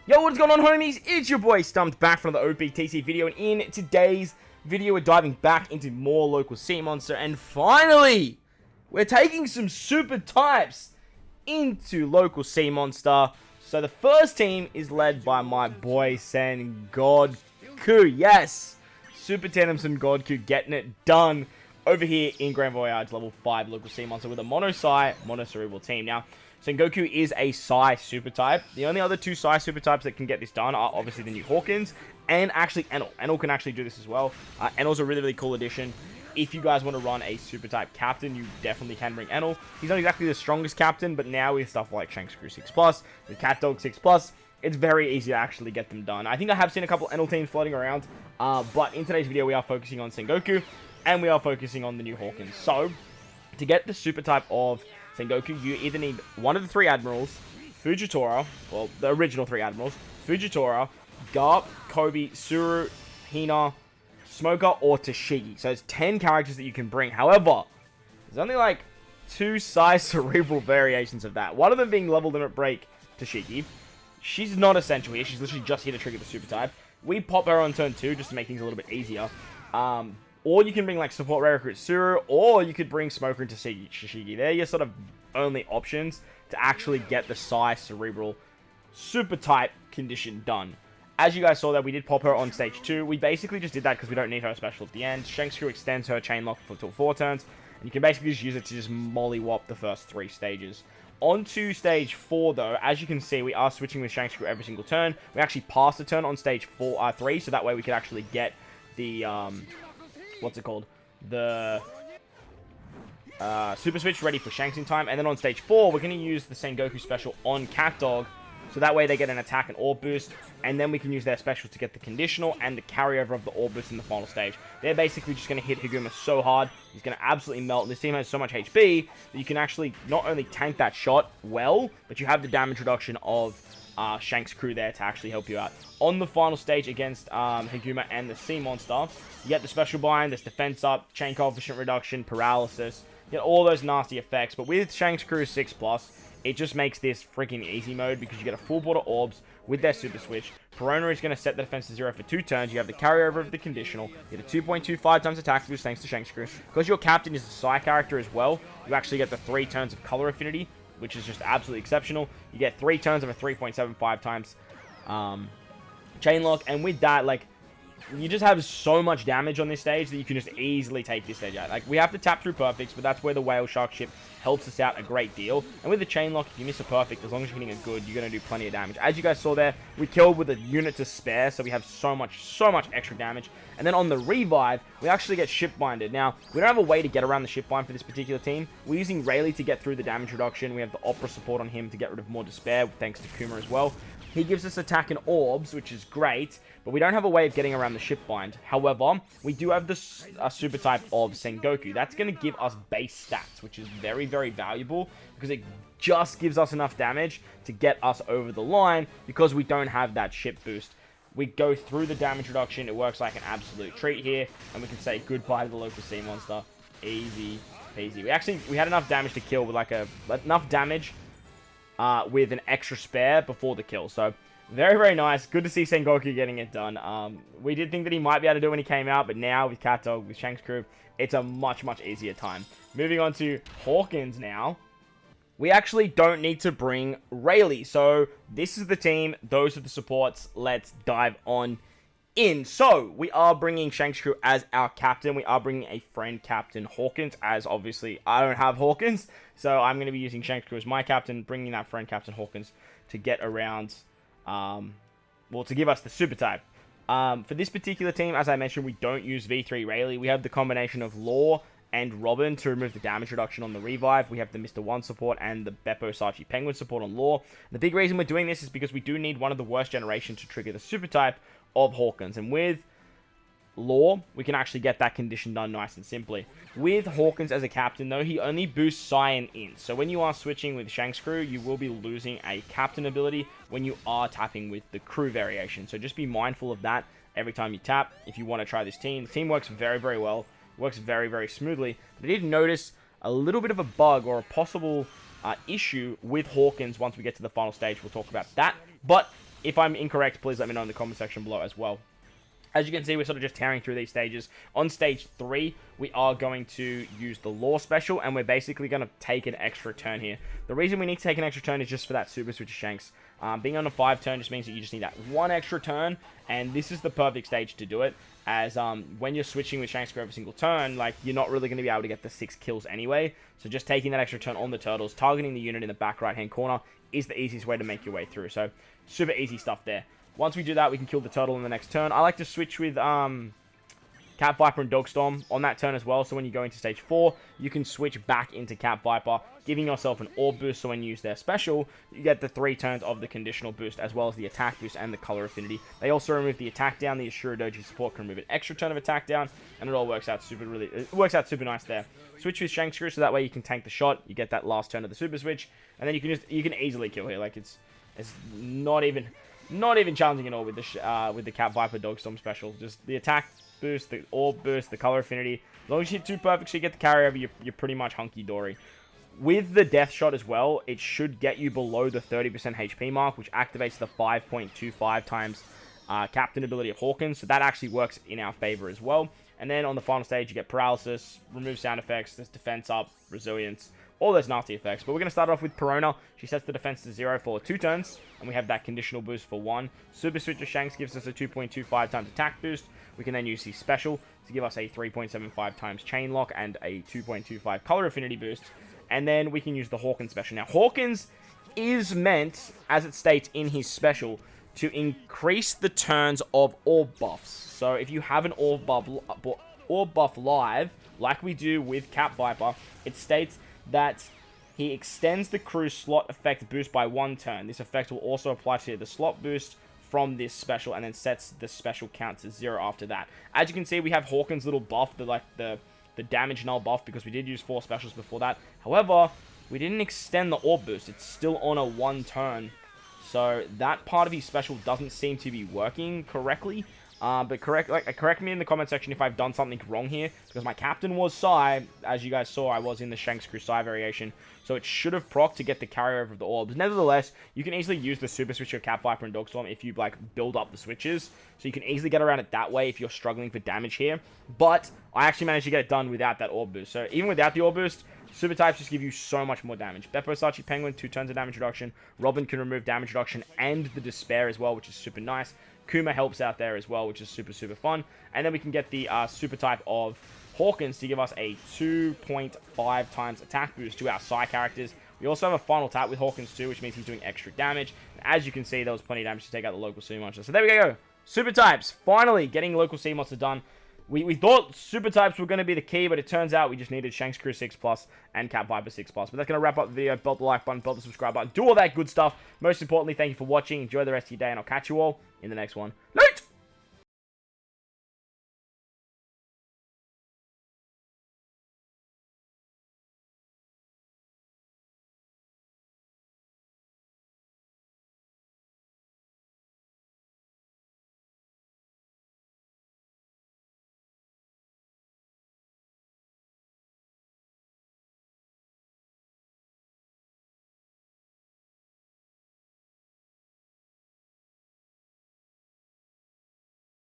Yo, what's going on, homies? It's your boy Stumped back from the OPTC video, and in today's video we're diving back into more local sea monster, and finally we're taking some super types into local sea monster. So the first team is led by my boy Sen-God-ku. Yes, super tandem Sen-God-ku getting it done over here in Grand Voyage level 5 local sea monster with a mono Psy, mono cerebral team. Now Sen-God-ku is a Psy super type. The only other two Psy super types that can get this done are obviously the new Hawkins and actually Enel. Enel can actually do this as well. Enel's a really, really cool addition. If you guys want to run a super type captain, you definitely can bring Enel. He's not exactly the strongest captain, but now with stuff like Shanks-Crew 6+, the CatDog 6+, it's very easy to actually get them done. I think I have seen a couple Enel teams floating around, but in today's video we are focusing on Sen-God-ku and we are focusing on the new Hawkins. So, to get the super type of Sen-God-ku, you either need one of the 3 admirals, Fujitora, well, the original 3 admirals, Fujitora, Garp, Kobe, Suru, Hina, Smoker, or Tashigi. So it's 10 characters that you can bring. However, there's only like 2 Psy cerebral variations of that. One of them being level limit break Tashigi. She's not essential here. She's literally just here to trigger the super type. We pop her on turn 2 just to make things a little bit easier. Or you can bring like support rare recruit Suru, or you could bring Smoker into Tashigi. They're your sort of only options to actually get the Psy cerebral super type condition done. As you guys saw that we did pop her on stage 2. We basically just did that because we don't need her special at the end. Shanks-Crew extends her chain lock for 4 turns, and you can basically just use it to just mollywop the first 3 stages. On to stage 4 though, as you can see, we are switching with Shanks-Crew every single turn. We actually passed the turn on stage 3, so that way we could actually get the what's it called? The Super Switch ready for Shanks in time. And then on stage 4, we're going to use the Sen-God-ku special on CatDog. So that way they get an attack and orb boost. And then we can use their special to get the conditional and the carryover of the orb boost in the final stage. They're basically just going to hit Higuma so hard. He's going to absolutely melt. This team has so much HP that you can actually not only tank that shot well, but you have the damage reduction of Shanks-Crew there to actually help you out. On the final stage against Higuma and the Sea Monster, you get the special bind, there's defense up, chain coefficient reduction, paralysis, you get all those nasty effects. But with Shanks-Crew 6+, it just makes this freaking easy mode because you get a full board of orbs with their super switch. Perona is going to set the defense to 0 for 2 turns. You have the carryover of the conditional. You get a 2.25 times attack boost thanks to Shanks-Crew. Because your captain is a Psy character as well, you actually get the 3 turns of color affinity, which is just absolutely exceptional. You get 3 turns of a 3.75 times chain lock, and with that, like, you just have so much damage on this stage that you can just easily take this stage out. Like, we have to tap through perfects, but that's where the whale shark ship helps us out a great deal. And with the chain lock, if you miss a perfect, as long as you're hitting a good, you're going to do plenty of damage. As you guys saw there, we killed with a unit to spare, so we have so much extra damage. And then on the revive, we actually get ship binded. Now, we don't have a way to get around the ship bind for this particular team. We're using Rayleigh to get through the damage reduction. We have the Opera support on him to get rid of more despair, thanks to Kuma as well. He gives us attack and orbs, which is great, but we don't have a way of getting around the ship bind. However, we do have the super type of Sen-God-ku. That's going to give us base stats, which is very, very valuable because it just gives us enough damage to get us over the line because we don't have that ship boost. We go through the damage reduction. It works like an absolute treat here, and we can say goodbye to the local sea monster. Easy peasy. We had enough damage to kill with enough damage with an extra spare before the kill. So, very, very nice. Good to see Sen-God-ku getting it done. We did think that he might be able to do it when he came out, but now with CatDog, with Shanks-Crew, it's a much easier time. Moving on to Hawkins now. We actually don't need to bring Rayleigh. So, this is the team. Those are the supports. Let's dive on in. So, we are bringing Shanks-Crew as our captain. We are bringing a friend captain, Hawkins, as obviously I don't have Hawkins. So, I'm going to be using Shanks-Crew as my captain, bringing that friend captain, Hawkins, to get around, to give us the super type. For this particular team, as I mentioned, we don't use V3 Rayleigh. We have the combination of Law and Robin to remove the damage reduction on the revive. We have the Mr. 1 support and the Beppo Sachi Penguin support on Law. The big reason we're doing this is because we do need one of the worst generations to trigger the super type of Hawkins. And with Law, we can actually get that condition done nice and simply. With Hawkins as a captain, though, he only boosts Psy and Int. So when you are switching with Shanks-Crew, you will be losing a captain ability when you are tapping with the crew variation. So just be mindful of that every time you tap if you want to try this team. The team works very, very well. Works very, very smoothly. But I did notice a little bit of a bug or a possible issue with Hawkins once we get to the final stage. We'll talk about that. But If I'm incorrect, please let me know in the comment section below as well. As you can see, we're sort of just tearing through these stages. On stage 3, we are going to use the Law Special, and we're basically going to take an extra turn here. The reason we need to take an extra turn is just for that Super Switch of Shanks. Being on a 5 turn just means that you just need that 1 extra turn, and this is the perfect stage to do it, as when you're switching with Shanks for every single turn, like, you're not really going to be able to get the 6 kills anyway. So just taking that extra turn on the turtles, targeting the unit in the back right-hand corner, is the easiest way to make your way through. So, super easy stuff there. Once we do that, we can kill the turtle in the next turn. I like to switch with Cat Viper and Dogstorm on that turn as well. So when you go into stage 4, you can switch back into Cat Viper, giving yourself an orb boost. So when you use their special, you get the 3 turns of the conditional boost, as well as the attack boost and the color affinity. They also remove the attack down. The Ashura Doji support can remove an extra turn of attack down, and it all works out super nice there. Switch with Shank Screw, so that way you can tank the shot. You get that last turn of the super switch, and then you can easily kill here. Like, it's not even challenging at all with the Cat Viper Dogstorm special. Just the attack boost, the orb boost, the color affinity. As long as you hit 2 perfect, so you get the carryover, you're pretty much hunky-dory. With the death shot as well, it should get you below the 30% HP mark, which activates the 5.25 times captain ability of Hawkins. So that actually works in our favor as well. And then on the final stage, you get paralysis, remove sound effects, there's defense up, resilience, all those nasty effects. But we're going to start off with Perona. She sets the defense to 0 for 2 turns, and we have that conditional boost for 1. Super Switch of Shanks gives us a 2.25 times attack boost. We can then use the special to give us a 3.75 times chain lock and a 2.25 color affinity boost. And then we can use the Hawkins special. Now, Hawkins is meant, as it states in his special, to increase the turns of orb buffs. So if you have an orb buff live, like we do with Cat Viper, it states that he extends the crew's slot effect boost by 1 turn. This effect will also apply to the slot boost from this special, and then sets the special count to 0 after that. As you can see, we have Hawkins' little buff, the damage null buff, because we did use 4 specials before that. However, we didn't extend the orb boost. It's still on a 1 turn. So that part of his special doesn't seem to be working correctly. But correct me in the comment section if I've done something wrong here, because my captain was Psy. As you guys saw, I was in the Shanks Crew Psy variation, so it should have procced to get the carryover of the orbs. Nevertheless, you can easily use the super switch of Cat Viper and Dogstorm if you like build up the switches, so you can easily get around it that way if you're struggling for damage here. But I actually managed to get it done without that orb boost. So even without the orb boost, super types just give you so much more damage. Beppo, Sachi, Penguin, 2 turns of damage reduction. Robin can remove damage reduction and the Despair as well, which is super nice. Kuma helps out there as well, which is super fun. And then we can get the super type of Hawkins to give us a 2.5 times attack boost to our Psy characters. We also have a final tap with Hawkins too, which means he's doing extra damage. And as you can see, there was plenty of damage to take out the local sea monster. So there we go. Super types, finally getting local sea monster done. We thought super types were going to be the key, but it turns out we just needed Shanks Crew 6+ and Cat Viper 6+. But that's going to wrap up the video. Belt the like button, belt the subscribe button, do all that good stuff. Most importantly, thank you for watching. Enjoy the rest of your day, and I'll catch you all in the next one. Late!